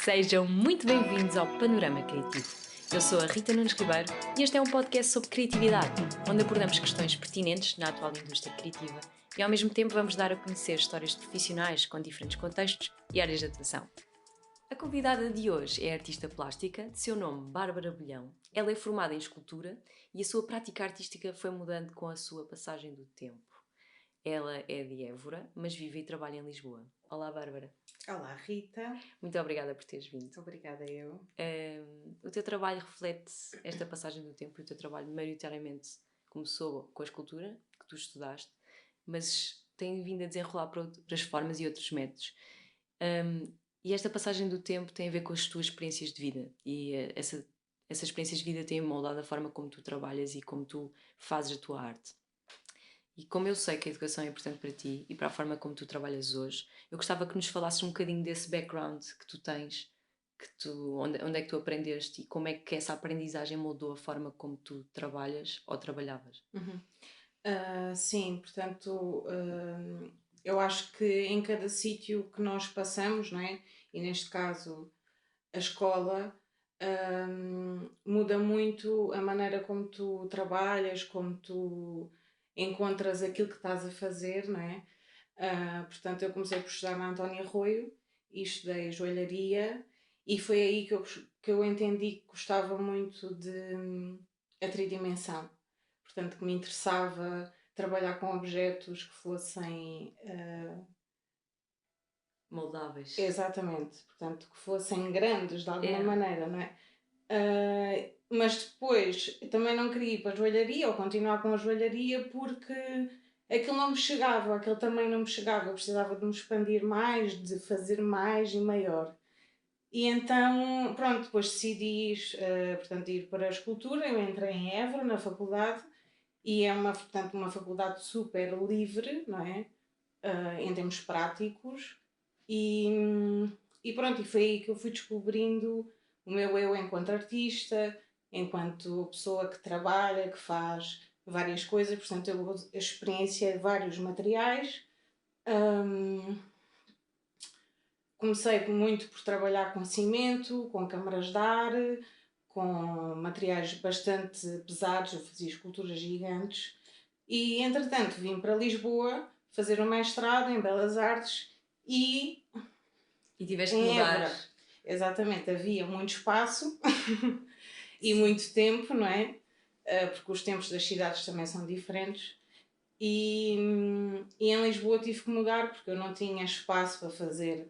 Sejam muito bem-vindos ao Panorama Criativo. Eu sou a Rita Nunes Ribeiro e este é um podcast sobre criatividade, onde abordamos questões pertinentes na atual indústria criativa e ao mesmo tempo vamos dar a conhecer histórias de profissionais com diferentes contextos e áreas de atuação. A convidada de hoje é artista plástica, de seu nome Bárbara Bolhão. Ela é formada em escultura e a sua prática artística foi mudando com a sua passagem do tempo. Ela é de Évora, mas vive e trabalha em Lisboa. Olá, Bárbara. Olá, Rita. Muito obrigada por teres vindo. Obrigada, eu. O teu trabalho reflete esta passagem do tempo e o teu trabalho maioritariamente começou com a escultura, que tu estudaste, mas tem vindo a desenrolar para outras formas e outros métodos. E esta passagem do tempo tem a ver com as tuas experiências de vida e essas experiências de vida têm moldado a forma como tu trabalhas e como tu fazes a tua arte. E como eu sei que a educação é importante para ti e para a forma como tu trabalhas hoje, eu gostava que nos falasses um bocadinho desse background que tu tens, onde é que tu aprendeste e como é que essa aprendizagem moldou a forma como tu trabalhas ou trabalhavas. Sim, portanto, eu acho que em cada sítio que nós passamos, não é? E neste caso a escola, muda muito a maneira como tu trabalhas, como tu encontras aquilo que estás a fazer, não é? Portanto, eu comecei por estudar na Antónia Arroio e estudei joalharia e foi aí que eu entendi que gostava muito de a tridimensão. Portanto, que me interessava trabalhar com objetos que fossem moldáveis. Exatamente, portanto, que fossem grandes de alguma maneira, não é? Mas depois também não queria ir para a joalharia ou continuar com a joalharia porque aquilo não me chegava, aquilo também não me chegava. Eu precisava de me expandir mais, de fazer mais e maior. E então, pronto, depois decidi portanto, ir para a escultura. Eu entrei em Évora, na faculdade, e é portanto, uma faculdade super livre, não é? Em termos práticos. E pronto, e foi aí que eu fui descobrindo o meu eu enquanto artista, enquanto pessoa que trabalha, que faz várias coisas. Portanto, eu experienciei vários materiais. Comecei muito por trabalhar com cimento, com câmaras de ar, com materiais bastante pesados. Eu fazia esculturas gigantes. E, entretanto, vim para Lisboa fazer um mestrado em Belas Artes e tiveste que em mudar. Évora. Exatamente, havia muito espaço e muito tempo, não é? Porque os tempos das cidades também são diferentes. E em Lisboa tive que mudar porque eu não tinha espaço para fazer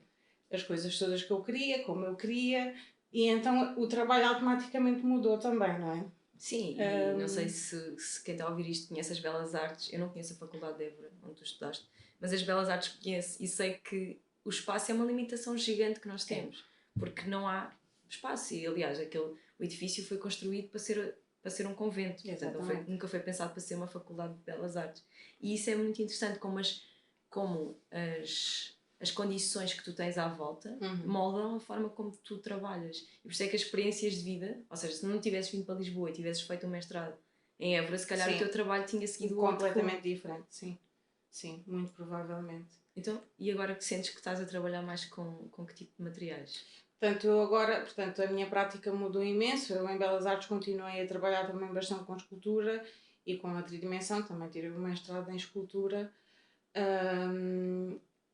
as coisas todas que eu queria, como eu queria, e então o trabalho automaticamente mudou também, não é? Sim, e não sei se quem está a ouvir isto conhece as Belas Artes. Eu não conheço a Faculdade de Évora, onde tu estudaste, mas as Belas Artes conheço e sei que o espaço é uma limitação gigante que nós temos, porque não há espaço. E aliás, o edifício foi construído para ser um convento, portanto, nunca foi pensado para ser uma Faculdade de Belas Artes. E isso é muito interessante, como as condições que tu tens à volta moldam a forma como tu trabalhas. E por isso é que as experiências de vida, ou seja, se não tivesses vindo para Lisboa e tivesses feito um mestrado em Évora, se calhar o teu trabalho tinha seguido completamente diferente, sim. Sim, muito provavelmente. Então, e agora que sentes que estás a trabalhar mais com que tipo de materiais? Portanto, eu agora, portanto, a minha prática mudou imenso. Eu em Belas Artes continuei a trabalhar também bastante com escultura e com a tridimensão, também tirei o mestrado em escultura.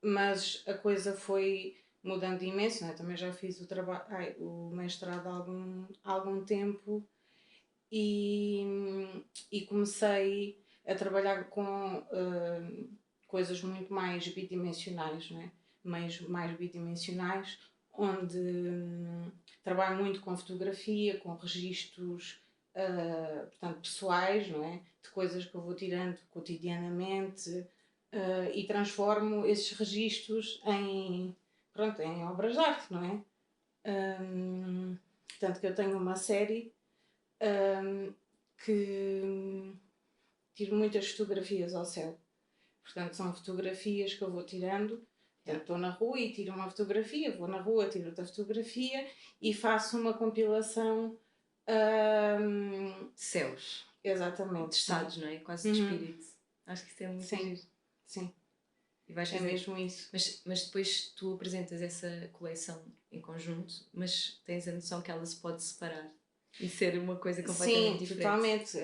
Mas a coisa foi mudando imenso, né? Também já fiz o mestrado há algum tempo e comecei a trabalhar com coisas muito mais bidimensionais, né? mais bidimensionais, onde trabalho muito com fotografia, com registros portanto, pessoais, não é? De coisas que eu vou tirando cotidianamente. E transformo esses registros em obras de arte, não é? Tanto que eu tenho uma série que tiro muitas fotografias ao céu. Portanto, são fotografias que eu vou tirando. Portanto, estou na rua e tiro uma fotografia, vou na rua, tiro outra fotografia e faço uma compilação. Céus. Exatamente. De estados, não é? Quase de espírito. Acho que isso é muito giro. Sim. e vais É fazer. mesmo isso. Mas depois tu apresentas essa coleção em conjunto, mas tens a noção que ela se pode separar e ser uma coisa completamente diferente. Totalmente.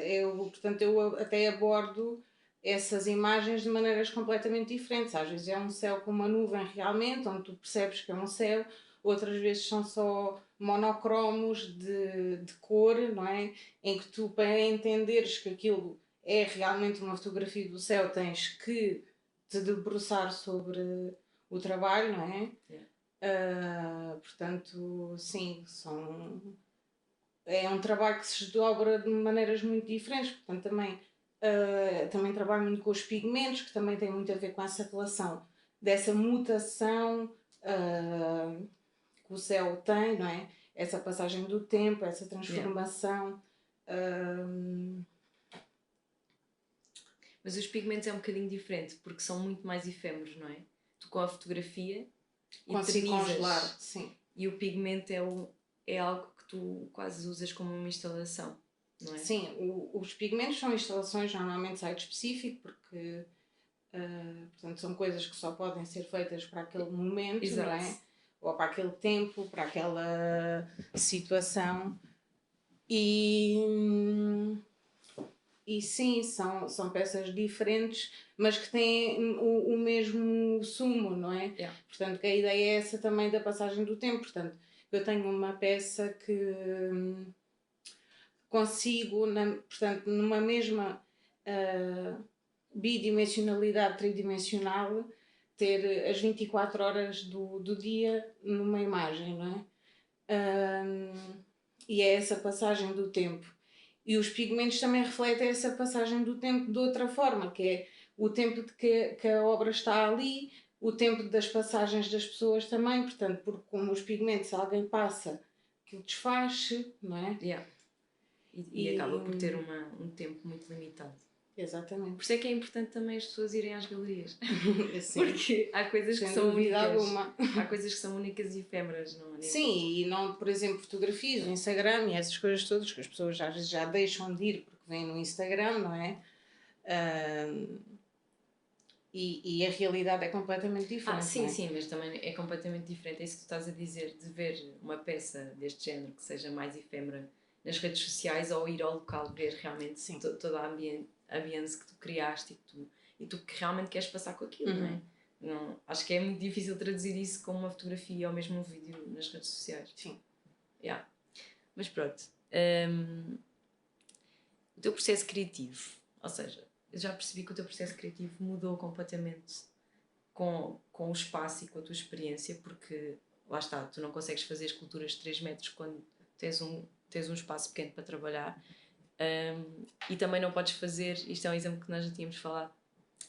Portanto, eu até abordo essas imagens de maneiras completamente diferentes. Às vezes é um céu com uma nuvem realmente, onde tu percebes que é um céu, outras vezes são só monocromos de cor, não é? Em que tu, para entenderes que aquilo é realmente uma fotografia do céu, tens que te debruçar sobre o trabalho, não é? Portanto, sim, é um trabalho que se desdobra de maneiras muito diferentes, portanto também trabalho muito com os pigmentos, que também tem muito a ver com essa relação dessa mutação que o céu tem, não é? Essa passagem do tempo, essa transformação. Mas os pigmentos é um bocadinho diferente, porque são muito mais efêmeros, não é? Tu com a fotografia consigo congelar, sim. E o pigmento é algo que tu quase usas como uma instalação, não é? Sim, os pigmentos são instalações normalmente site específico, porque portanto, são coisas que só podem ser feitas para aquele momento, Exato. não é? Ou para aquele tempo, para aquela situação. E sim, são peças diferentes, mas que têm o mesmo sumo, não é? Yeah. Portanto, que a ideia é essa também da passagem do tempo. Portanto, eu tenho uma peça que consigo, portanto, numa mesma bidimensionalidade tridimensional, ter as 24 horas do dia numa imagem, não é? E é essa passagem do tempo. E os pigmentos também refletem essa passagem do tempo de outra forma, que é o tempo de que a obra está ali, o tempo das passagens das pessoas também, portanto, porque como os pigmentos, alguém passa, aquilo desfaz-se, não é? Yeah. E acaba por ter um tempo muito limitado. Exatamente. Por isso é que é importante também as pessoas irem às galerias. Porque há coisas que são únicas. Alguma. Há coisas que são únicas e efêmeras, não é? Sim, e não, por exemplo, fotografias, o Instagram e essas coisas todas que as pessoas às vezes já deixam de ir porque vêm no Instagram, não é? E a realidade é completamente diferente. Sim, não é? sim, mas também é completamente diferente. É isso que tu estás a dizer, de ver uma peça deste género que seja mais efêmera nas redes sociais ou ir ao local ver realmente toda a ambiente que tu criaste e tu que realmente queres passar com aquilo, não é? Não, acho que é muito difícil traduzir isso como uma fotografia ou mesmo um vídeo nas redes sociais. Sim. Yeah. Mas pronto. O teu processo criativo, ou seja, eu já percebi que o teu processo criativo mudou completamente com o espaço e com a tua experiência, porque lá está, tu não consegues fazer esculturas de 3 metros quando tens um espaço pequeno para trabalhar. E também não podes fazer, isto é um exemplo que nós já tínhamos falado,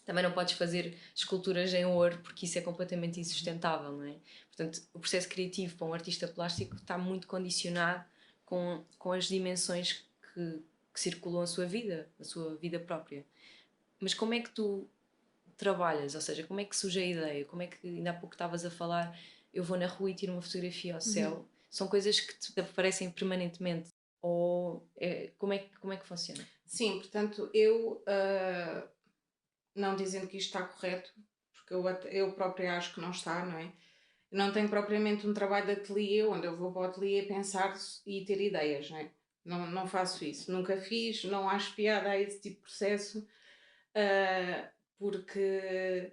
também não podes fazer esculturas em ouro porque isso é completamente insustentável, não é? Portanto, o processo criativo para um artista plástico está muito condicionado com as dimensões que circulam a sua vida própria. Mas como é que tu trabalhas? Ou seja, como é que surge a ideia? Como é que, ainda há pouco estavas a falar, eu vou na rua e tiro uma fotografia ao céu. São coisas que te aparecem permanentemente? Ou como é que funciona? Sim, portanto, eu não dizendo que isto está correto, porque eu própria acho que não está, não é? Não tenho propriamente um trabalho de ateliê onde eu vou para o ateliê pensar e ter ideias, não é? Não faço isso, nunca fiz, não acho piada a esse tipo de processo, porque,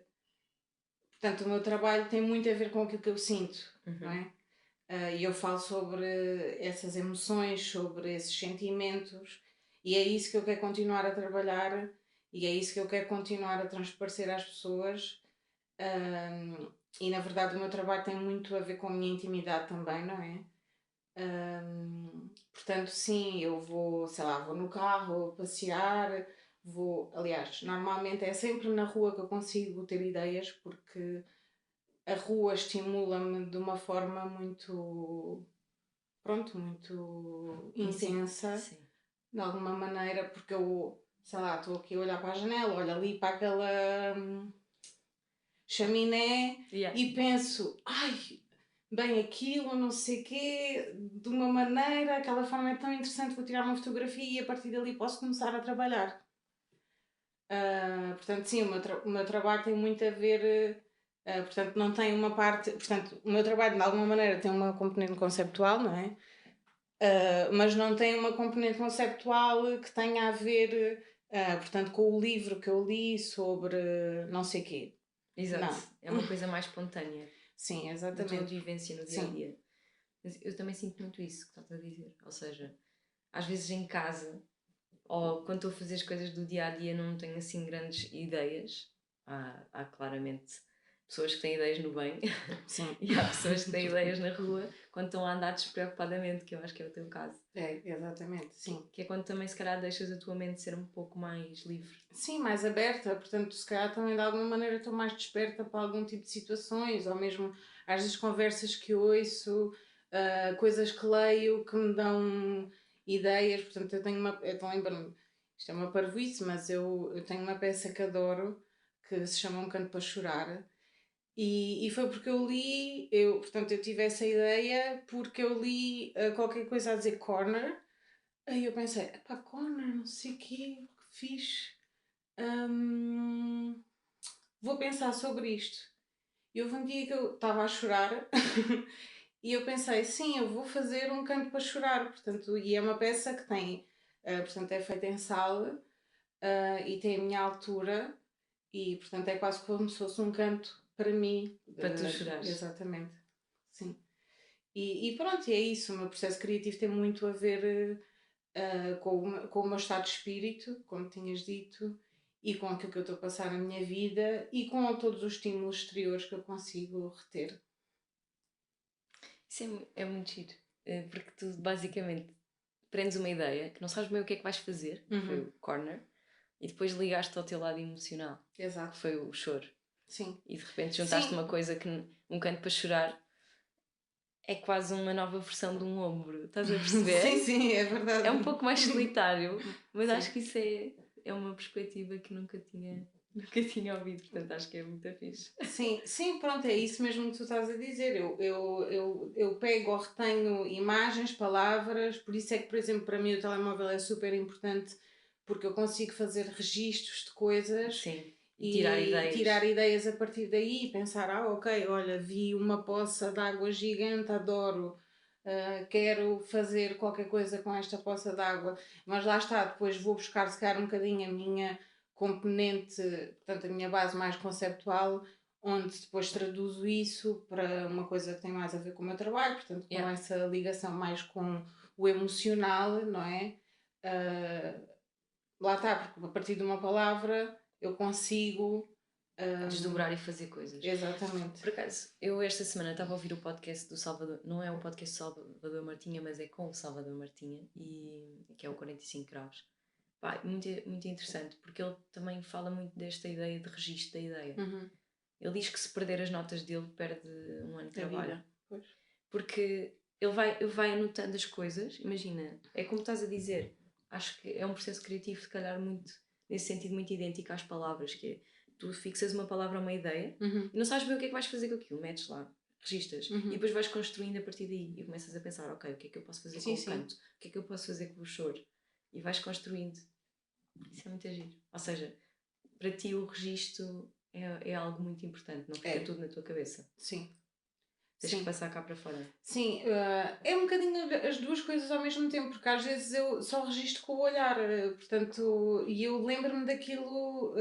portanto, o meu trabalho tem muito a ver com aquilo que eu sinto, não é? E eu falo sobre essas emoções, sobre esses sentimentos, e é isso que eu quero continuar a trabalhar, e é isso que eu quero continuar a transparecer às pessoas. E na verdade o meu trabalho tem muito a ver com a minha intimidade também, não é? Portanto, sim, eu vou, sei lá, vou no carro, vou passear, aliás, normalmente é sempre na rua que eu consigo ter ideias, porque a rua estimula-me de uma forma muito, pronto, muito intensa, Sim. de alguma maneira, porque eu, sei lá, estou aqui a olhar para a janela, olho ali para aquela chaminé e penso, ai, bem aquilo, não sei o quê, de uma maneira, aquela forma é tão interessante, vou tirar uma fotografia e a partir dali posso começar a trabalhar. Portanto, sim, o meu trabalho tem muito a ver, portanto, não tem uma parte, portanto, o meu trabalho de alguma maneira tem uma componente conceptual, não é? Mas não tem uma componente conceptual que tenha a ver, portanto, com o livro que eu li sobre não sei quê. Exato, Não. é uma coisa mais espontânea. Sim, Da tua exatamente. vivência no dia a dia. Mas eu também sinto muito isso que estás a dizer. Ou seja, às vezes em casa, ou quando estou a fazer as coisas do dia a dia, não tenho assim grandes ideias. Há claramente pessoas que têm ideias no bem Sim. e há pessoas que têm ideias na rua quando estão a andar despreocupadamente, que eu acho que é o teu caso. É, exatamente, sim. Que é quando também, se calhar, deixas a tua mente ser um pouco mais livre. Sim, mais aberta, portanto, se calhar também de alguma maneira estou mais desperta para algum tipo de situações, ou mesmo às vezes conversas que ouço, coisas que leio que me dão ideias. Portanto, eu tenho uma. Eu lembro-me, isto é uma parvoíce, mas eu tenho uma peça que adoro que se chama Um Canto para Chorar. E foi porque eu li, portanto, eu tive essa ideia porque eu li qualquer coisa a dizer corner. Aí eu pensei, pá, corner, não sei o quê, que fixe. Hum, vou pensar sobre isto. E houve um dia que eu estava a chorar e eu pensei, sim, eu vou fazer um canto para chorar. Portanto, e é uma peça que tem, portanto, é feita em sala e tem a minha altura e, portanto, é quase como se fosse um canto para mim. Para tu chorares. Exatamente, sim. E pronto, é isso. O meu processo criativo tem muito a ver com o meu estado de espírito, como tinhas dito, e com aquilo que eu estou a passar na minha vida e com todos os estímulos exteriores que eu consigo reter. Isso é muito giro, porque tu basicamente prendes uma ideia que não sabes bem o que é que vais fazer, que foi o corner, e depois ligaste ao teu lado emocional, Exato. que foi o choro. Sim. E de repente juntaste uma coisa que um canto para chorar é quase uma nova versão de um ombro, estás a perceber? Sim, sim, é verdade. É um pouco mais solitário, mas Sim. acho que isso é uma perspectiva que nunca tinha ouvido, portanto acho que é muito fixe. Sim, sim, pronto, é isso mesmo que tu estás a dizer. Eu pego ou retenho imagens, palavras, por isso é que, por exemplo, para mim o telemóvel é super importante porque eu consigo fazer registros de coisas. Sim. E tirar ideias a partir daí e pensar, ok, olha, vi uma poça de água gigante, adoro, quero fazer qualquer coisa com esta poça de água, mas lá está, depois vou buscar se calhar um bocadinho a minha componente, portanto a minha base mais conceptual, onde depois traduzo isso para uma coisa que tem mais a ver com o meu trabalho, portanto com essa ligação mais com o emocional, não é? Lá está, porque a partir de uma palavra eu consigo desdobrar e fazer coisas. Exatamente. Por acaso, eu esta semana estava a ouvir o podcast do Salvador, não é o podcast do Salvador Martinha, mas é com o Salvador Martinha, que é o 45 graus. Pá, muito, muito interessante, porque ele também fala muito desta ideia de registro da ideia. Uhum. Ele diz que se perder as notas dele, perde um ano de trabalho. Pois. Porque ele vai anotando as coisas, imagina, é como estás a dizer, acho que é um processo criativo, se calhar, muito, nesse sentido, muito idêntico às palavras, que é, tu fixas uma palavra a uma ideia e não sabes bem o que é que vais fazer com aquilo, metes lá, registas e depois vais construindo a partir daí e começas a pensar, ok, o que é que eu posso fazer com o canto, o que é que eu posso fazer com o choro, e vais construindo. Isso é muito giro. Ou seja, para ti o registro é algo muito importante, não fica tudo na tua cabeça. Sim. Tens que passar cá para fora. Sim, é um bocadinho as duas coisas ao mesmo tempo, porque às vezes eu só registro com o olhar, portanto, e eu lembro-me daquilo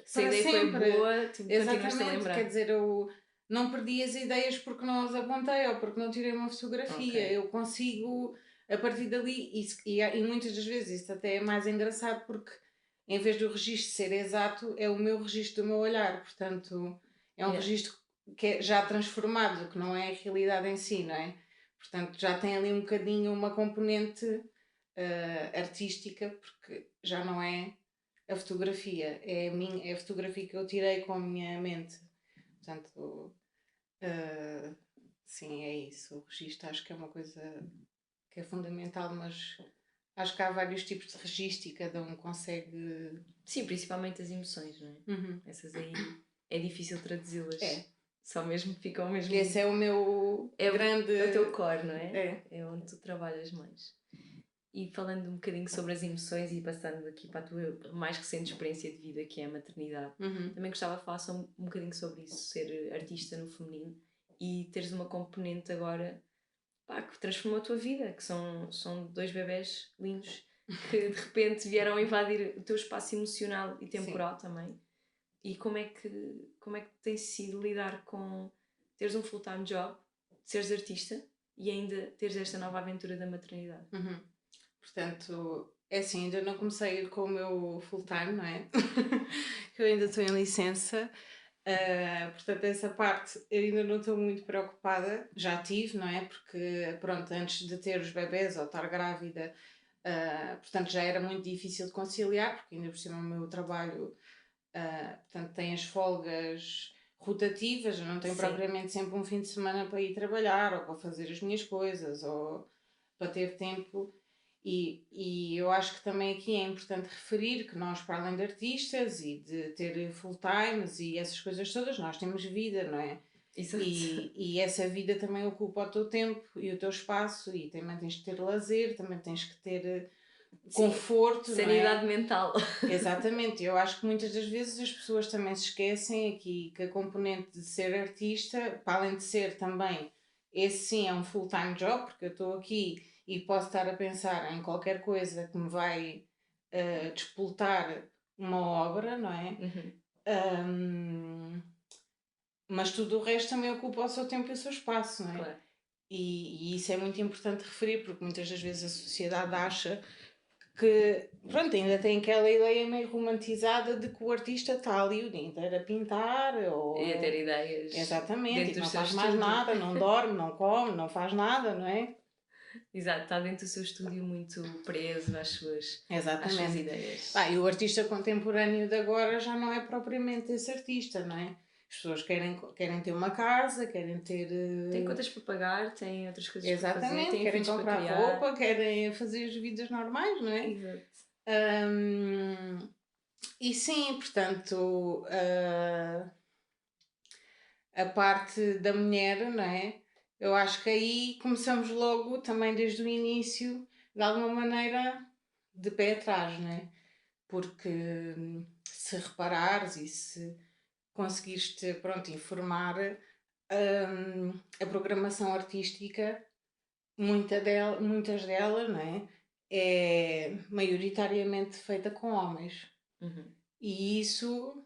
se a ideia sempre. Foi boa, tu exatamente, a lembrar. Quer dizer, eu não perdi as ideias porque não as apontei ou porque não tirei uma fotografia, eu consigo a partir dali, e muitas das vezes isso até é mais engraçado porque em vez do registro ser exato, é o meu registro do meu olhar, portanto, é um registro que é já transformado, que não é a realidade em si, não é? Portanto, já tem ali um bocadinho uma componente artística, porque já não é a fotografia, é a fotografia que eu tirei com a minha mente. Portanto, sim, é isso. O registro acho que é uma coisa que é fundamental, mas acho que há vários tipos de registro e cada um consegue. Sim, principalmente as emoções, não é? Uhum. Essas aí é difícil traduzi-las. É. Só mesmo ficam mesmo. Esse é o meu grande. É o teu core, não é? É. É onde tu trabalhas mais. E falando um bocadinho sobre as emoções e passando aqui para a tua mais recente experiência de vida, que é a maternidade, também gostava de falar só um bocadinho sobre isso, ser artista no feminino e teres uma componente agora, pá, que transformou a tua vida, que são dois bebés lindos que de repente vieram invadir o teu espaço emocional e temporal. Sim. Também. E como é que tem sido lidar com teres um full-time job, seres artista e ainda teres esta nova aventura da maternidade? Portanto, é assim, ainda não comecei a ir com o meu full-time, não é? Eu ainda estou em licença. Portanto, essa parte eu ainda não estou muito preocupada. Já tive, não é? Porque, pronto, antes de ter os bebés ou estar grávida, portanto, já era muito difícil de conciliar, porque ainda por cima o meu trabalho, portanto, tem as folgas rotativas, eu não tenho. Sim. Propriamente sempre um fim de semana para ir trabalhar ou para fazer as minhas coisas ou para ter tempo. E eu acho que também aqui é importante referir que nós, para além de artistas e de ter full-times e essas coisas todas, nós temos vida, não é? Exato. E essa vida também ocupa o teu tempo e o teu espaço e também tens que ter lazer, também tens que ter conforto. Sim, sanidade, não é? Mental. Exatamente, eu acho que muitas das vezes as pessoas também se esquecem aqui que a componente de ser artista, para além de ser também, esse sim é um full-time job, porque eu estou aqui e posso estar a pensar em qualquer coisa que me vai despoltar uma obra, não é? Mas tudo o resto também ocupa o seu tempo e o seu espaço, não é? Claro. E isso é muito importante referir, porque muitas das vezes a sociedade acha que, pronto, ainda tem aquela ideia meio romantizada de que o artista está ali o dia inteiro a pintar ou e a ter ideias. Exatamente, e não faz mais nada, não dorme, não come, não faz nada, não é? Exato, está dentro do seu estúdio muito preso às suas ideias. E o artista contemporâneo de agora já não é propriamente esse artista, não é? As pessoas querem ter uma casa, querem ter. Têm contas para pagar, têm outras coisas. Exatamente, para fazer, têm querem comprar roupa, querem fazer as vidas normais, não é? Exato. E sim, portanto, a parte da mulher, não é? Eu acho que aí começamos logo, também desde o início, de alguma maneira, de pé atrás, não é? Porque se reparares e se conseguires te, pronto, informar, a programação artística, muitas delas, não é? É maioritariamente feita com homens. E isso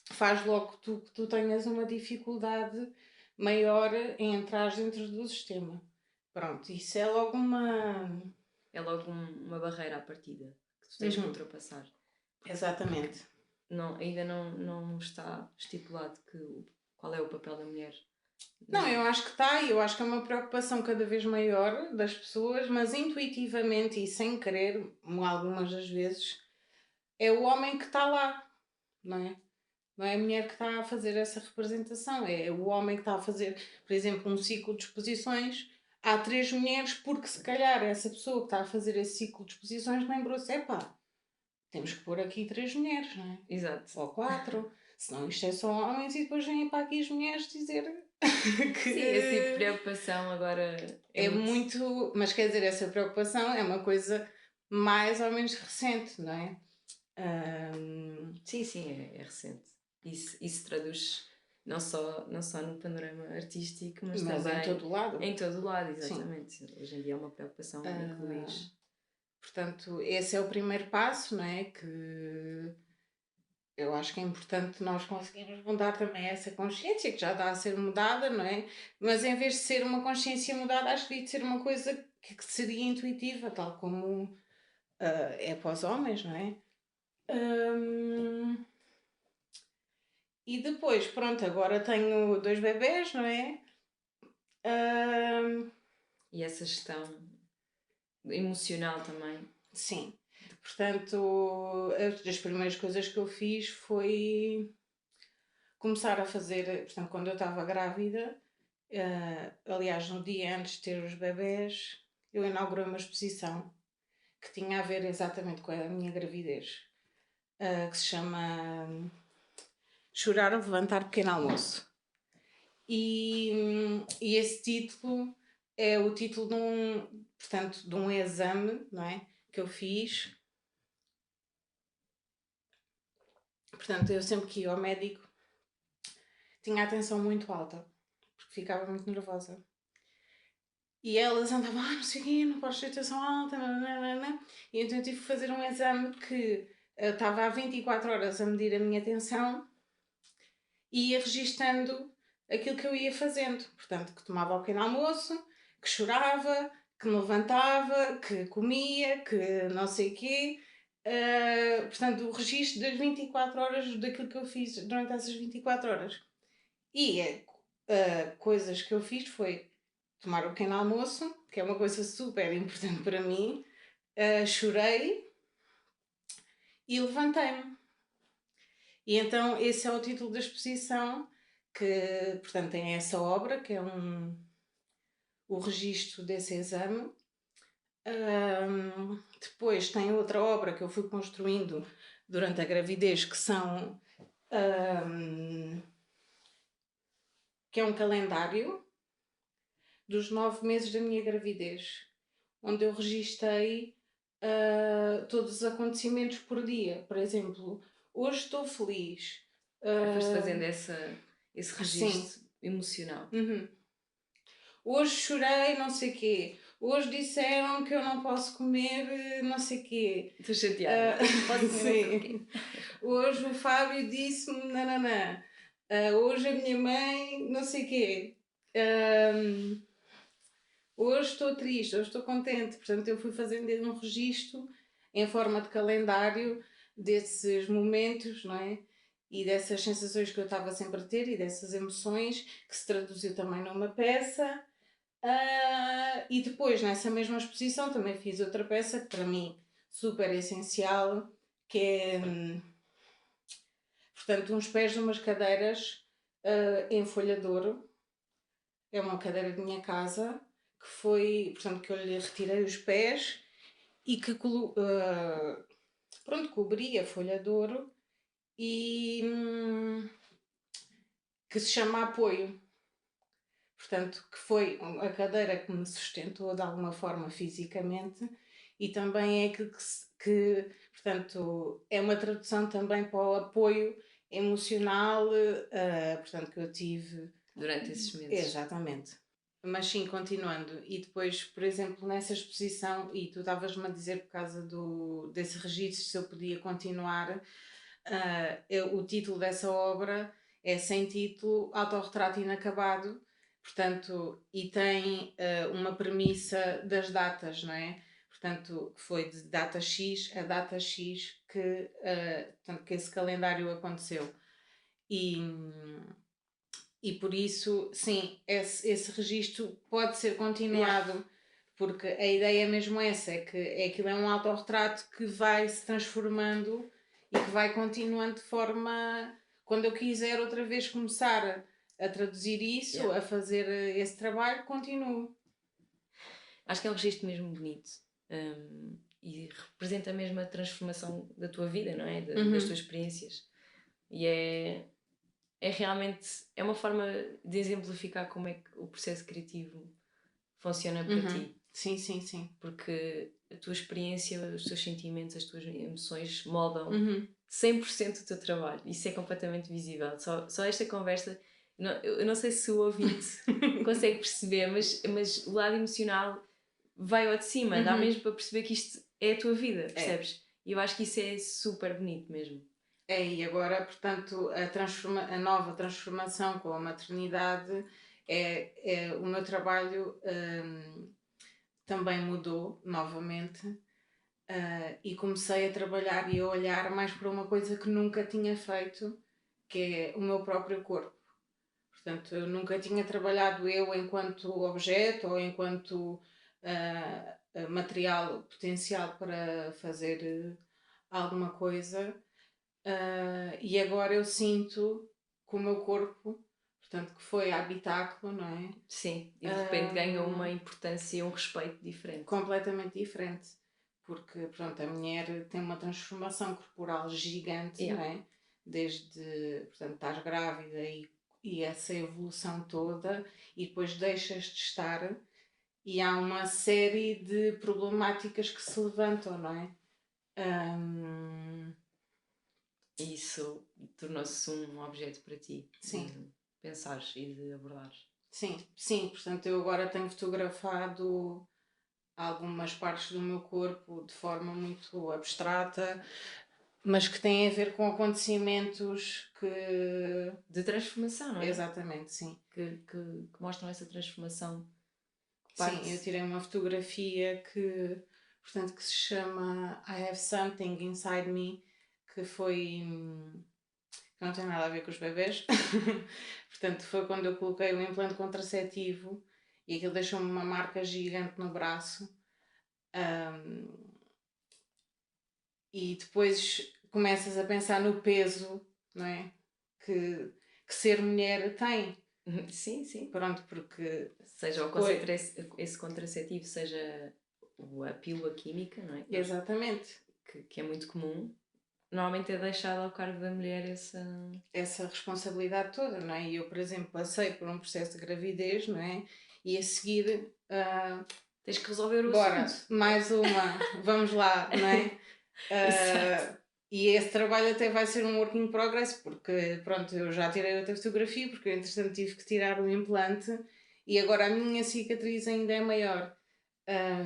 faz logo que tu tenhas uma dificuldade maior em entrar dentro do sistema. Pronto, isso é logo uma... É logo uma barreira à partida que tu tens que ultrapassar. Exatamente. Ainda não está estipulado qual é o papel da mulher. Não, eu acho que está, e eu acho que é uma preocupação cada vez maior das pessoas, mas intuitivamente e sem querer, algumas das vezes, é o homem que está lá, não é? Não é a mulher que está a fazer essa representação, é o homem que está a fazer, por exemplo, um ciclo de exposições. Há 3 mulheres, porque se calhar essa pessoa que está a fazer esse ciclo de exposições lembrou-se: epá, temos que pôr aqui 3 mulheres, não é? Exato. Ou 4, senão isto é só homens, e depois vêm para aqui as mulheres dizer que. Sim, esse tipo de preocupação agora é muito. Mas quer dizer, essa preocupação é uma coisa mais ou menos recente, não é? Sim, é recente. Isso traduz não só no panorama artístico, mas também em todo o lado. Em todo o lado, exatamente. Sim. Hoje em dia é uma preocupação incluir. Portanto, esse é o primeiro passo, não é? Que eu acho que é importante nós conseguirmos mudar também essa consciência, que já está a ser mudada, não é? Mas em vez de ser uma consciência mudada, acho que devia ser uma coisa que seria intuitiva, tal como é para os homens, não é? E depois, pronto, agora tenho 2 bebés, não é? E essa gestão emocional também. Sim. Portanto, das primeiras coisas que eu fiz foi começar a fazer, portanto, quando eu estava grávida, aliás, no dia antes de ter os bebés, eu inaugurei uma exposição que tinha a ver exatamente com a minha gravidez, que se chama Chorar ou Levantar Pequeno Almoço. E esse título é o título portanto, de um exame, não é? Que eu fiz. Portanto, eu sempre que ia ao médico tinha a tensão muito alta, porque ficava muito nervosa. E elas andavam, não sei o quê, não podes ter tensão alta, nananana. E então eu tive que fazer um exame que estava há 24 horas a medir a minha tensão e ia registando aquilo que eu ia fazendo. Portanto, que tomava o pequeno almoço, que chorava, que me levantava, que comia, que não sei o quê. Portanto, o registro das 24 horas daquilo que eu fiz durante essas 24 horas. E coisas que eu fiz foi tomar o pequeno almoço, que é uma coisa super importante para mim. Chorei e levantei-me. E então esse é o título da exposição, que portanto tem essa obra, que é o registro desse exame. Depois tem outra obra que eu fui construindo durante a gravidez, que são que é um calendário dos 9 meses da minha gravidez, onde eu registei todos os acontecimentos por dia. Por exemplo, hoje estou feliz. Foste fazendo esse registro Sim. emocional. Uhum. Hoje chorei, não sei o quê. Hoje disseram que eu não posso comer não sei o quê. Estou chateada. Posso comer não sei o quê. Hoje o Fábio disse-me nananã. Hoje a minha mãe não sei o quê. Hoje estou triste, hoje estou contente. Portanto, eu fui fazendo um registro em forma de calendário desses momentos, não é? E dessas sensações que eu estava sempre a ter e dessas emoções, que se traduziu também numa peça. E depois, nessa mesma exposição, também fiz outra peça que para mim super essencial, que é, portanto, uns pés de umas cadeiras em folha de ouro. É uma cadeira de minha casa que foi, portanto, que eu lhe retirei os pés e que pronto, cobri a folha de ouro e que se chama apoio. Portanto, que foi a cadeira que me sustentou de alguma forma fisicamente e também é que portanto, é uma tradução também para o apoio emocional, portanto, que eu tive durante esses meses. Exatamente. Mas sim, continuando. E depois, por exemplo, nessa exposição, e tu estavas-me a dizer por causa desse registro se eu podia continuar, o título dessa obra é Sem Título, Autorretrato Inacabado, portanto, e tem uma premissa das datas, não é? Portanto, que foi de data X a data X portanto, que esse calendário aconteceu. E por isso, sim, esse registro pode ser continuado, porque a ideia é mesmo essa, é que aquilo é um autorretrato que vai se transformando e que vai continuando de forma, quando eu quiser outra vez começar a traduzir isso, a fazer esse trabalho, continuo. Acho que é um registro mesmo bonito e representa mesmo a transformação da tua vida, não é? Das tuas experiências. E é realmente uma forma de exemplificar como é que o processo criativo funciona para ti. Sim, sim, sim. Porque a tua experiência, os teus sentimentos, as tuas emoções moldam 100% do teu trabalho. Isso é completamente visível. Só esta conversa, eu não sei se o ouvinte consegue perceber, mas o lado emocional vai ao de cima, dá mesmo para perceber que isto é a tua vida, percebes? E eu acho que isso é super bonito mesmo. E agora, portanto, a nova transformação com a maternidade, o meu trabalho também mudou novamente e comecei a trabalhar e a olhar mais para uma coisa que nunca tinha feito, que é o meu próprio corpo. Portanto, eu nunca tinha trabalhado eu enquanto objeto ou enquanto material potencial para fazer alguma coisa. E agora eu sinto que o meu corpo, portanto, que foi habitáculo, não é? Sim, e de repente ganha uma importância e um respeito diferente. Completamente diferente. Porque, pronto, a mulher tem uma transformação corporal gigante, não é? Desde, portanto, estás grávida e essa evolução toda, e depois deixas de estar, e há uma série de problemáticas que se levantam, não é? E isso tornou-se um objeto para ti Sim. de pensar e de abordar. Sim, sim, portanto eu agora tenho fotografado algumas partes do meu corpo de forma muito abstrata, mas que têm a ver com acontecimentos que. De transformação, não é? Exatamente, sim. Que mostram essa transformação. Sim, eu tirei uma fotografia portanto, que se chama I Have Something Inside Me, que foi. Que não tem nada a ver com os bebés. Portanto, foi quando eu coloquei o implante contraceptivo e aquilo deixou-me uma marca gigante no braço. E depois começas a pensar no peso, não é? Que ser mulher tem. Sim, sim. Pronto, porque. Seja esse contraceptivo, seja a pílula química, não é? Exatamente. Que é muito comum. Normalmente é deixado ao cargo da mulher essa responsabilidade toda, não é? E eu, por exemplo, passei por um processo de gravidez, não é? E a seguir. Tens que resolver o bora, assunto. mais uma, vamos lá, não é? E esse trabalho até vai ser um work in progress, porque pronto, eu já tirei outra fotografia, porque eu entretanto tive que tirar o implante e agora a minha cicatriz ainda é maior.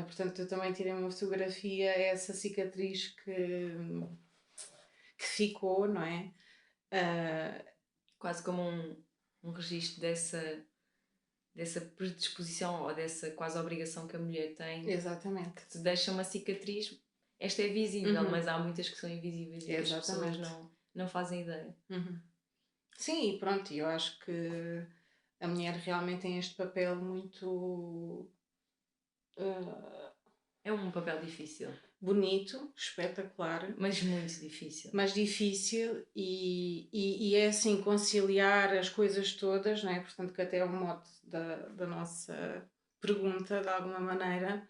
Portanto, eu também tirei uma fotografia, essa cicatriz que ficou, não é? Quase como um registro dessa predisposição ou dessa quase obrigação que a mulher tem. Exatamente. Que te deixa uma cicatriz. Esta é visível, mas há muitas que são invisíveis e que as pessoas não fazem ideia. Sim, e pronto, eu acho que a mulher realmente tem este papel muito. É um papel difícil. Bonito, espetacular. Mas muito difícil. Mas difícil e é assim conciliar as coisas todas, não é? Portanto, que até é o mote da nossa pergunta, de alguma maneira,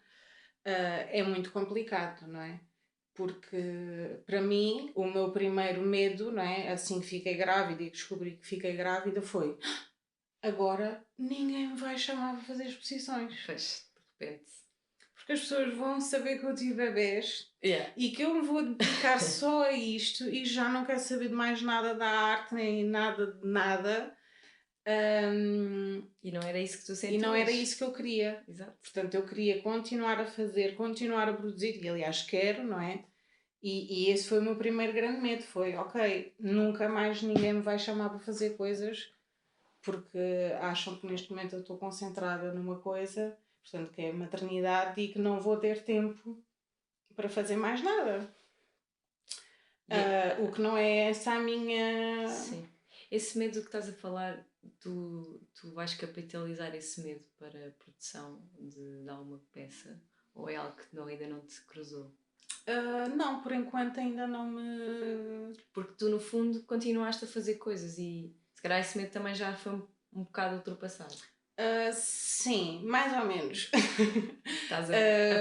é muito complicado, não é? Porque, para mim, o meu primeiro medo, não é? Assim que fiquei grávida e descobri que fiquei grávida, foi: agora ninguém me vai chamar para fazer exposições. Pois, de repente. Porque as pessoas vão saber que eu tive bebés e que eu me vou dedicar só a isto e já não quero saber de mais nada da arte, nem nada de nada. E não era isso que tu sentias. E não era isso que eu queria. Exato. Portanto, eu queria continuar a fazer, continuar a produzir, e aliás quero, não é? E esse foi o meu primeiro grande medo, foi, ok, nunca mais ninguém me vai chamar para fazer coisas porque acham que neste momento eu estou concentrada numa coisa, portanto, que é a maternidade e que não vou ter tempo para fazer mais nada. O que não é essa a minha. Sim. Esse medo que estás a falar, tu vais capitalizar esse medo para a produção de alguma peça? Ou é algo que ainda não te cruzou? Não, por enquanto ainda não me. Porque tu, no fundo, continuaste a fazer coisas e se calhar esse medo também já foi um bocado ultrapassado. Sim, mais ou menos. Estás a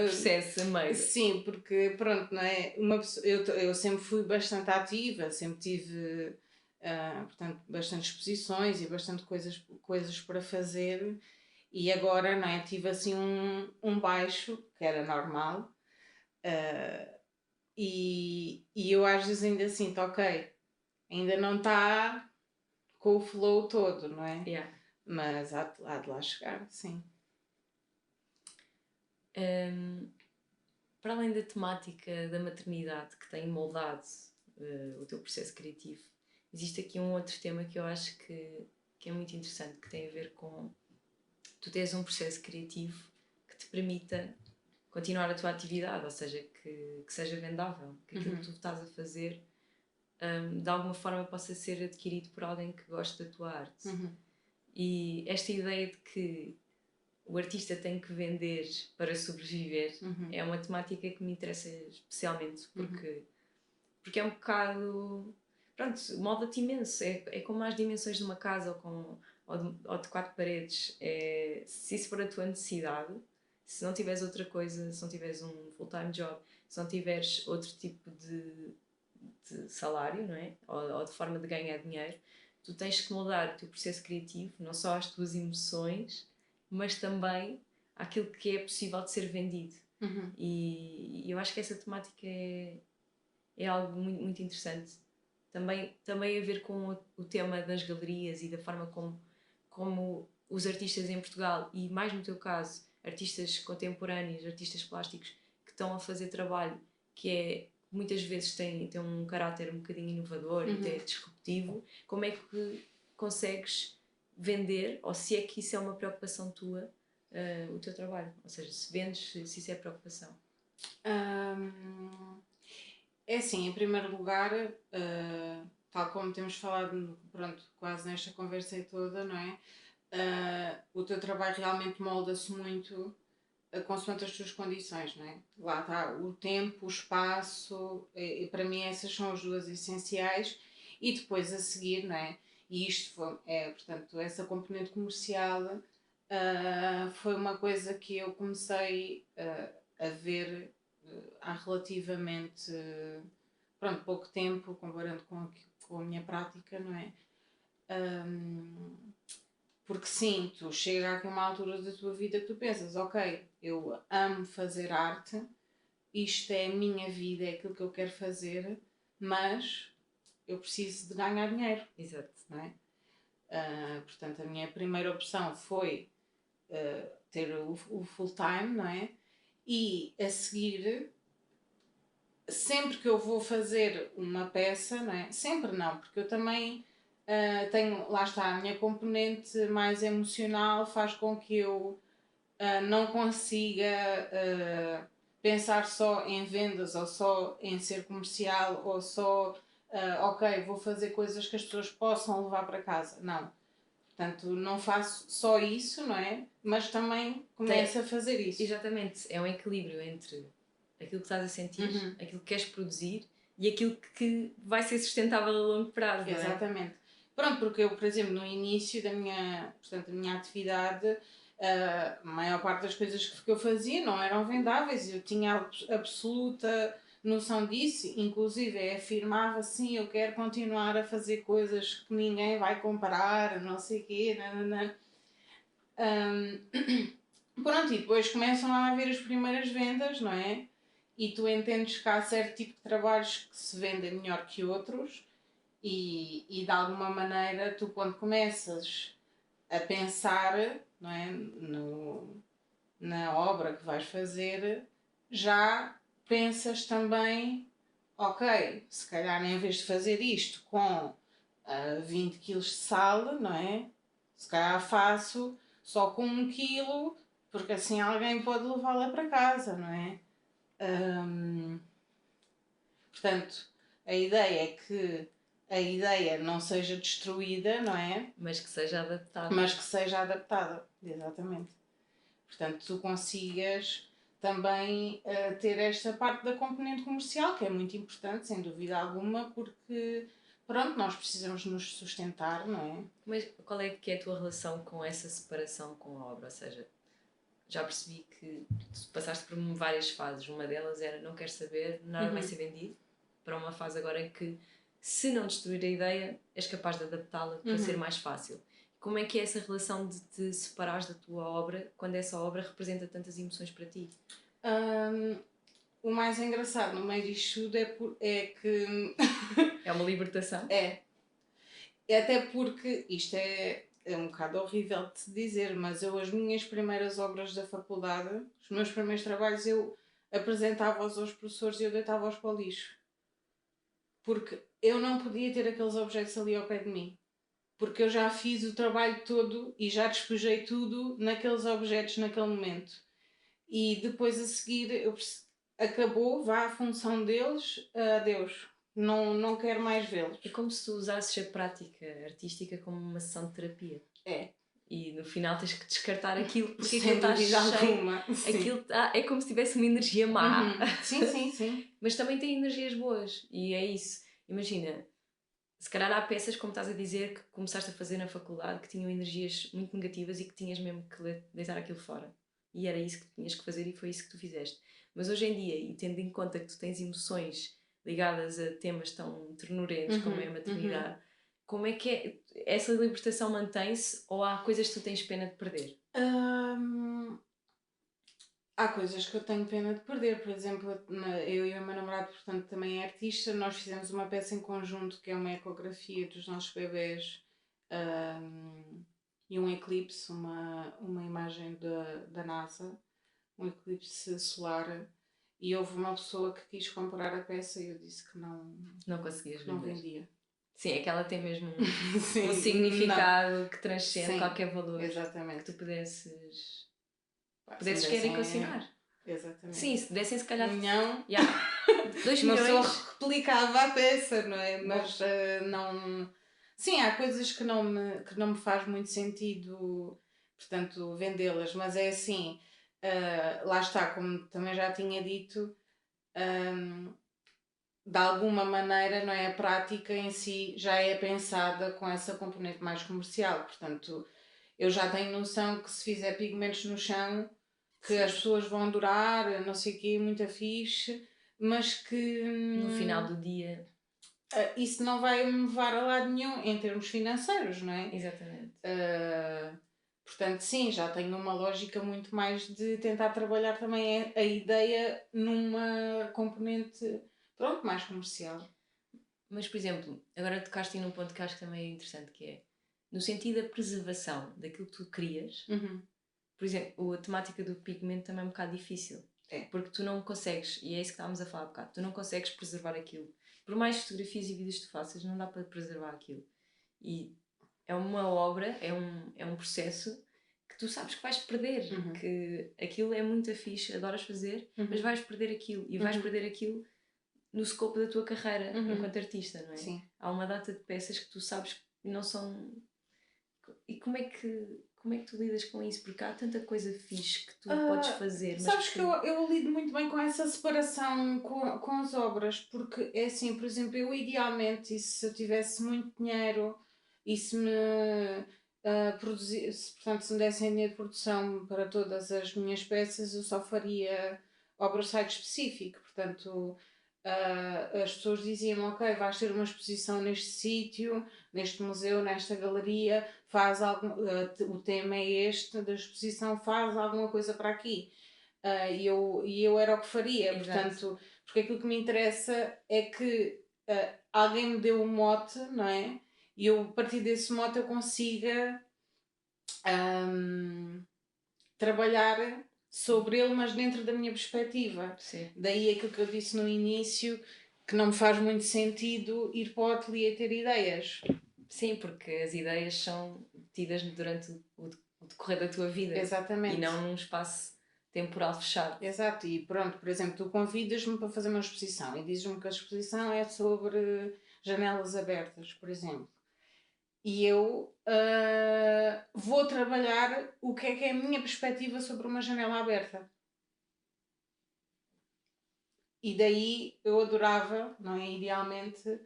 processo a meio. Sim, porque pronto, não é? Eu sempre fui bastante ativa, sempre tive portanto, bastante exposições e bastante coisas para fazer e agora não é? Tive assim um baixo, que era normal, e eu às vezes ainda sinto, ok, ainda não está com o flow todo, não é? Yeah. Mas há de lá chegar, sim. Para além da temática da maternidade que tem moldado o teu processo criativo, existe aqui um outro tema que eu acho que é muito interessante, que tem a ver com tu teres um processo criativo que te permita continuar a tua atividade, ou seja, que seja vendável, que aquilo que tu estás a fazer de alguma forma possa ser adquirido por alguém que goste da tua arte. E esta ideia de que o artista tem que vender para sobreviver é uma temática que me interessa especialmente porque é um bocado pronto, molda-te imenso, é como as dimensões de uma casa ou de 4 paredes, se isso for a tua necessidade, se não tiveres outra coisa, se não tiveres um full-time job, se não tiveres outro tipo de salário, não é? Ou de forma de ganhar dinheiro, tu tens que moldar o teu processo criativo, não só às tuas emoções, mas também àquilo que é possível de ser vendido. E eu acho que essa temática é algo muito, muito interessante. Também a ver com o tema das galerias e da forma como os artistas em Portugal, e mais no teu caso, artistas contemporâneos, artistas plásticos, que estão a fazer trabalho que muitas vezes tem um caráter um bocadinho inovador e até disruptivo, como é que consegues vender, ou se é que isso é uma preocupação tua, o teu trabalho? Ou seja, se vendes, se isso é preocupação. É assim, em primeiro lugar, tal como temos falado, pronto, quase nesta conversa toda, não é? O teu trabalho realmente molda-se muito consoante as tuas condições, não é? Lá está o tempo, o espaço, e para mim essas são as duas essenciais, e depois a seguir, não é? E isto portanto, essa componente comercial foi uma coisa que eu comecei a ver há relativamente pouco tempo, comparando com a minha prática, não é? Porque sim, tu chega aqui uma altura da tua vida que tu pensas, ok, eu amo fazer arte, isto é a minha vida, é aquilo que eu quero fazer, mas eu preciso de ganhar dinheiro. Exato. Não é? Portanto, a minha primeira opção foi ter o full time, não é? E a seguir, sempre que eu vou fazer uma peça, não é? Sempre não, porque eu também tenho, lá está, a minha componente mais emocional faz com que eu não consiga pensar só em vendas ou só em ser comercial ou só, ok, vou fazer coisas que as pessoas possam levar para casa. Não. Portanto, não faço só isso, não é? Mas também começo a fazer isso. Exatamente. É um equilíbrio entre aquilo que estás a sentir, aquilo que queres produzir e aquilo que vai ser sustentável a longo prazo, não é? Exatamente. Pronto, porque eu, por exemplo, no início da minha atividade, a maior parte das coisas que eu fazia não eram vendáveis. Eu tinha absoluta noção disso, inclusive afirmava assim, eu quero continuar a fazer coisas que ninguém vai comprar, não sei o quê, nananã. Pronto, e depois começam a haver as primeiras vendas, não é? E tu entendes que há certo tipo de trabalhos que se vendem melhor que outros e de alguma maneira tu quando começas a pensar, não é, na obra que vais fazer, já pensas também, ok, se calhar em vez de fazer isto com 20 kg de sal, não é? Se calhar faço só com 1 kg, porque assim alguém pode levá-la para casa, não é? Portanto, a ideia é que a ideia não seja destruída, não é? Mas que seja adaptada. Mas que seja adaptada, exatamente. Portanto, tu consigas também ter esta parte da componente comercial, que é muito importante, sem dúvida alguma, porque pronto, nós precisamos nos sustentar, não é? Mas qual é que é a tua relação com essa separação com a obra? Ou seja, já percebi que tu passaste por várias fases. Uma delas era não quero saber, nada vai ser vendido, para uma fase agora em que, se não destruir a ideia, és capaz de adaptá-la para ser mais fácil. Como é que é essa relação de te separares da tua obra quando essa obra representa tantas emoções para ti? O mais engraçado no meio disto tudo é que... É uma libertação? É. Até porque isto é um bocado horrível de se dizer, mas eu, as minhas primeiras obras da faculdade, os meus primeiros trabalhos, eu apresentava-os aos professores e eu deitava-os para o lixo. Porque eu não podia ter aqueles objetos ali ao pé de mim. Porque eu já fiz o trabalho todo e já despejei tudo naqueles objetos naquele momento. E depois a seguir acabou, vá a função deles, adeus. Não quero mais vê-los. É como se tu usasses a prática artística como uma sessão de terapia. É. E no final tens que descartar aquilo porque sem aquilo está cheio. Aquilo é como se tivesse uma energia má. Sim. Mas também tem energias boas. E é isso. Imagina, se calhar há peças, como estás a dizer, que começaste a fazer na faculdade que tinham energias muito negativas e que tinhas mesmo que deitar aquilo fora. E era isso que tinhas que fazer e foi isso que tu fizeste. Mas hoje em dia, e tendo em conta que tu tens emoções ligadas a temas tão ternurentos como é a maternidade, como é que é? Essa libertação mantém-se ou há coisas que tu tens pena de perder? há coisas que eu tenho pena de perder. Por exemplo, eu e o meu namorado, portanto, também é artista, nós fizemos uma peça em conjunto que é uma ecografia dos nossos bebés e um eclipse, uma imagem da NASA, um eclipse solar. E houve uma pessoa que quis comprar a peça e eu disse que não conseguias que não vender. vendia. Sim, é que ela tem mesmo Sim, um significado que transcende sim, qualquer valor. exatamente. Que tu pudesses Se querer equacionar. Exatamente. Sim, se dessem se calhar. 1 milhão. 2 Uma milhões. pessoa replicava a peça, não é? Mas não. Sim, há coisas que não me faz muito sentido, portanto, vendê-las, mas é assim, lá está, como também já tinha dito, de alguma maneira, não é? A prática em si já é pensada com essa componente mais comercial, portanto, eu já tenho noção que se fizer pigmentos no chão, que Sim. as pessoas vão adorar, não sei o quê, muito fixe, mas que no final do dia isso não vai me levar a lado nenhum em termos financeiros, não é? Exatamente. Portanto, sim, já tenho uma lógica muito mais de tentar trabalhar também a ideia numa componente, pronto, mais comercial. Mas, por exemplo, agora tocaste num ponto que acho que também é interessante, que é no sentido da preservação daquilo que tu crias. Por exemplo, a temática do pigmento também é um bocado difícil. Porque tu não consegues, e é isso que estávamos a falar há bocado, tu não consegues preservar aquilo. Por mais fotografias e vídeos que tu faças, não dá para preservar aquilo. E é uma obra, é um processo que tu sabes que vais perder, que aquilo é muito fixe, adoras fazer, mas vais perder aquilo. E vais perder aquilo no escopo da tua carreira enquanto artista, não é? Sim. Há uma data de peças que tu sabes que não são... E como é que tu lidas com isso? Porque há tanta coisa fixe que tu podes fazer. Mas sabes que eu lido muito bem com essa separação com as obras, porque é assim, por exemplo, eu idealmente, e se eu tivesse muito dinheiro e se me produzisse, portanto, se me dessem dinheiro de produção para todas as minhas peças, eu só faria obra site específico, portanto. As pessoas diziam, ok, vais ter uma exposição neste sítio, neste museu, nesta galeria, faz algum, o tema é este da exposição, faz alguma coisa para aqui. E eu era o que faria. Exato. Portanto, porque aquilo que me interessa é que alguém me deu um mote, não é? E eu, a partir desse mote, eu consiga trabalhar sobre ele, mas dentro da minha perspectiva. Sim. Daí aquilo que eu disse no início, que não me faz muito sentido ir para o ateliê ter ideias. Sim, porque as ideias são tidas durante o decorrer da tua vida. Exatamente. E não num espaço temporal fechado. Exato, e pronto, por exemplo, tu convidas-me para fazer uma exposição e dizes-me que a exposição é sobre janelas abertas, por exemplo. E eu vou trabalhar o que é a minha perspectiva sobre uma janela aberta. E daí eu adorava, não é? Idealmente,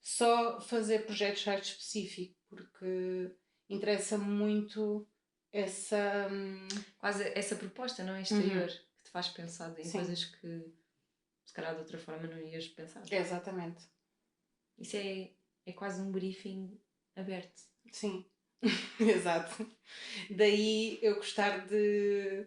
só fazer projetos site específico, porque interessa-me muito essa. Quase essa proposta, não é? Exterior, que te faz pensar em coisas que se calhar de outra forma não ias pensar. Exatamente. Isso é quase um briefing aberto. Sim, exato. Daí eu gostar de.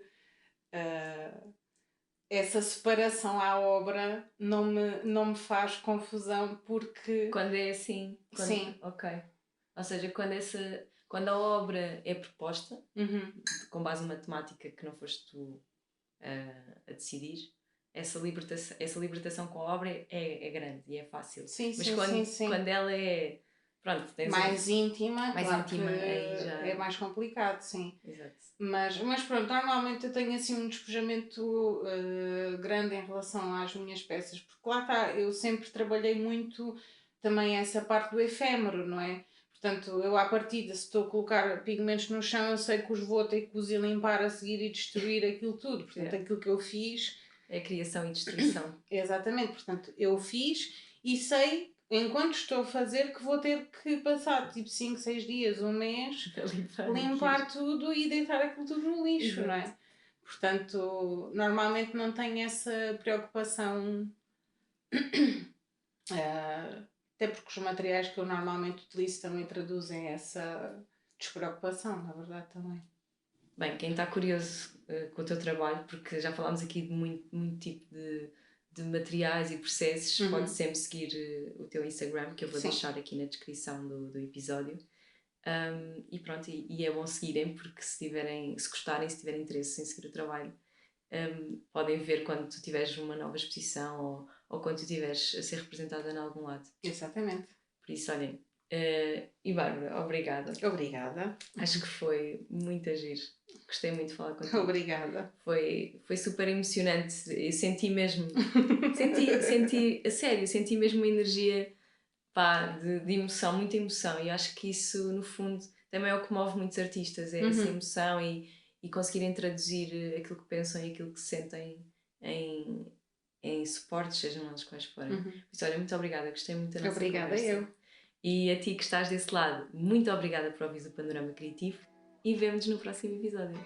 Essa separação à obra não me faz confusão porque. Quando é assim. Sim. Ok. Ou seja, quando a obra é proposta, com base numa temática que não foste tu a decidir, essa libertação com a obra é grande e é fácil. Sim, mas sim. Quando ela é pronto, mais íntima, mais claro íntima, que aí já é mais complicado, sim. Exato. Mas pronto, normalmente eu tenho assim um despojamento grande em relação às minhas peças, porque lá está, eu sempre trabalhei muito também essa parte do efêmero, não é? Portanto, eu à partida, se estou a colocar pigmentos no chão, eu sei que os vou ter que os ir limpar a seguir e destruir aquilo tudo. Portanto, aquilo que eu fiz... É criação e destruição. Exatamente, portanto, eu fiz e sei, enquanto estou a fazer, que vou ter que passar tipo 5, 6 dias, um mês, limpar tudo e deitar aquilo tudo no lixo, não é? Portanto, normalmente não tenho essa preocupação, até porque os materiais que eu normalmente utilizo também traduzem essa despreocupação, na verdade, também. Bem, quem está curioso com o teu trabalho, porque já falámos aqui de muito tipo de materiais e processos, pode sempre seguir o teu Instagram, que eu vou deixar aqui na descrição do episódio. E pronto, e é bom seguirem, porque se gostarem, se tiverem interesse em seguir o trabalho, podem ver quando tu tiveres uma nova exposição ou quando tu estiveres a ser representada em algum lado. Exatamente. Por isso, olhem. E Bárbara, obrigada. Obrigada. Acho que foi muito agir. Gostei muito de falar contigo. Obrigada. Foi super emocionante. Eu senti mesmo. A sério, senti mesmo uma energia de emoção, muita emoção. E acho que isso, no fundo, também é o que move muitos artistas: é essa emoção e conseguirem traduzir aquilo que pensam e aquilo que sentem em suportes, sejam eles quais forem. Por isso, olha, muito obrigada. Gostei muito da nossa Obrigada conversa. eu. E a ti que estás desse lado, muito obrigada por ouvires o Panorama Criativo e vemo-nos no próximo episódio.